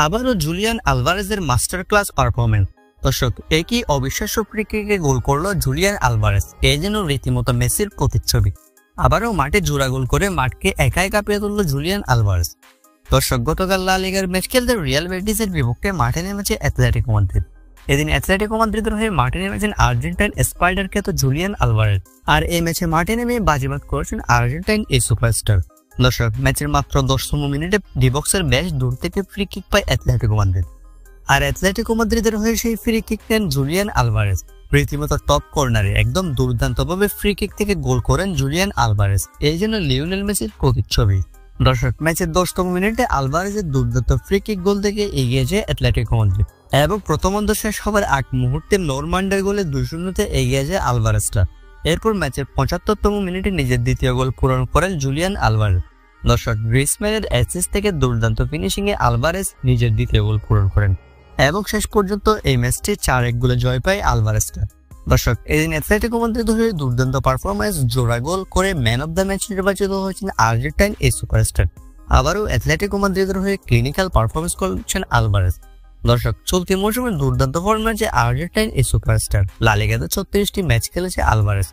আবারও Julian আলভারেজের master class performance. দর্শক, একই অবিশ্বাস্য ফ্রি কিকে গোল করলো জুলিয়ান আলভারেজ। এ যেন রীতিমতো মেসির প্রতিচ্ছবি। আবারও মাঠে জোড়া গোল করে মাঠকে একাই কাঁপিয়ে তুলল জুলিয়ান আলভারেজ। দর্শক, গতকাল লা লিগার ম্যাচ খেলতে রিয়াল বেটিসের বিপক্ষে মাঠে নেমেছে অ্যাথলেটিকো মাদ্রিদ। এদিন অ্যাথলেটিকো মাদ্রিদের হয়ে মাঠে নেমেছেন আর্জেন্টাইন স্পাইডার খ্যাত জুলিয়ান আলভারেজ। আর এই ম্যাচে মাঠে নেমে বাজিমাত করেছেন আর্জেন্টাইন এই সুপারস্টার। দর্শক, ম্যাচের মাত্র 10তম মিনিটে ডিবক্সের বেশ দূর থেকে ফ্রি কিক পায় অ্যাথলেটিকো মাদ্রিদ। আর অ্যাথলেটিকো মাদ্রিদের হয়ে সেই ফ্রি কিক নেন জুলিয়ান আলভারেজ। রীতিমতো টপ কর্নারে একদম দুর্দান্তভাবে ফ্রি কিক থেকে গোল করেন জুলিয়ান আলভারেজ। এই জন্য লিওনেল মেসির প্রতিচ্ছবি। দর্শক, ম্যাচের 10তম মিনিটে আলভারেজের দুর্দান্ত ফ্রি কিক গোল থেকে এগিয়ে যায় অ্যাথলেটিকো মাদ্রিদ এবং প্রথমার্ধ শেষ হবার আগ মুহূর্তে নরমান্ডের গোলে 2-0 এগিয়ে যায় আলভারেজরা। এরপর ম্যাচের 75তম মিনিটে নিজের দ্বিতীয় গোল পূরণ করেন জুলিয়ান আলভারেজ। দর্শক, গ্রিজম্যানের অ্যাসিস্ট থেকে দুর্দান্ত ফিনিশিং এ আলভারেজ নিজের দ্বিতীয় গোল পূরণ করেন এবং শেষ পর্যন্ত এই ম্যাচটি 4-1 গোলে জয় পায় আলভারেজরা। দর্শক, এদিন অ্যাথলেটিকো মাদ্রিদ হয়ে দুর্দান্ত পারফরমেন্স জোড়া গোল করে ম্যান অব দ্য ম্যাচ নির্বাচিত হয়েছেন আর্জেন্টাইন এই সুপারস্টার। আবারও অ্যাথলেটিকো মাদ্রিদের হয়ে ক্লিনিক্যাল পারফরমেন্স করছেন আলভারেজ। দর্শক, চলতি মৌসুমে দুর্দান্ত ফর্মে আর্জেন্টাইন এই সুপারস্টার। লা লিগাতে 36টি ম্যাচ খেলেছে আলভারেজ।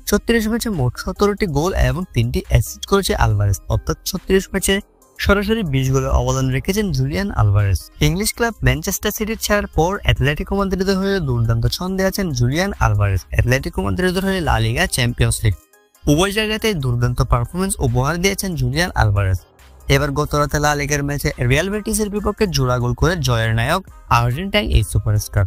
36 ম্যাচে মোট 17টি গোল এবং 3টি অ্যাসিস্ট করেছে আলভারেজ। অর্থাৎ 36 ম্যাচে সরাসরি 20 গোলের অবদান রেখেছেন Julian Alvarez. English club Manchester সিটির ছাড়ার পর অ্যাথলেটিকো মাদ্রিদের হয়ে দুর্দান্ত ছন্দে আছেন জুলিয়ান আলভারেজ। অ্যাথলেটিকো মাদ্রিদের হয়ে লা লিগা, চ্যাম্পিয়ন্স লিগ উভয় জায়গাতেই দুর্দান্ত পারফরমেন্স উপহার দিয়েছেন জুলিয়ান আলভারেজ। এবার গতরাতে লা লিগার ম্যাচে রিয়াল বেটিসের বিপক্ষে জোড়া গোল করে জয়ের নায়ক আর্জেন্টাইন এই সুপারস্টার।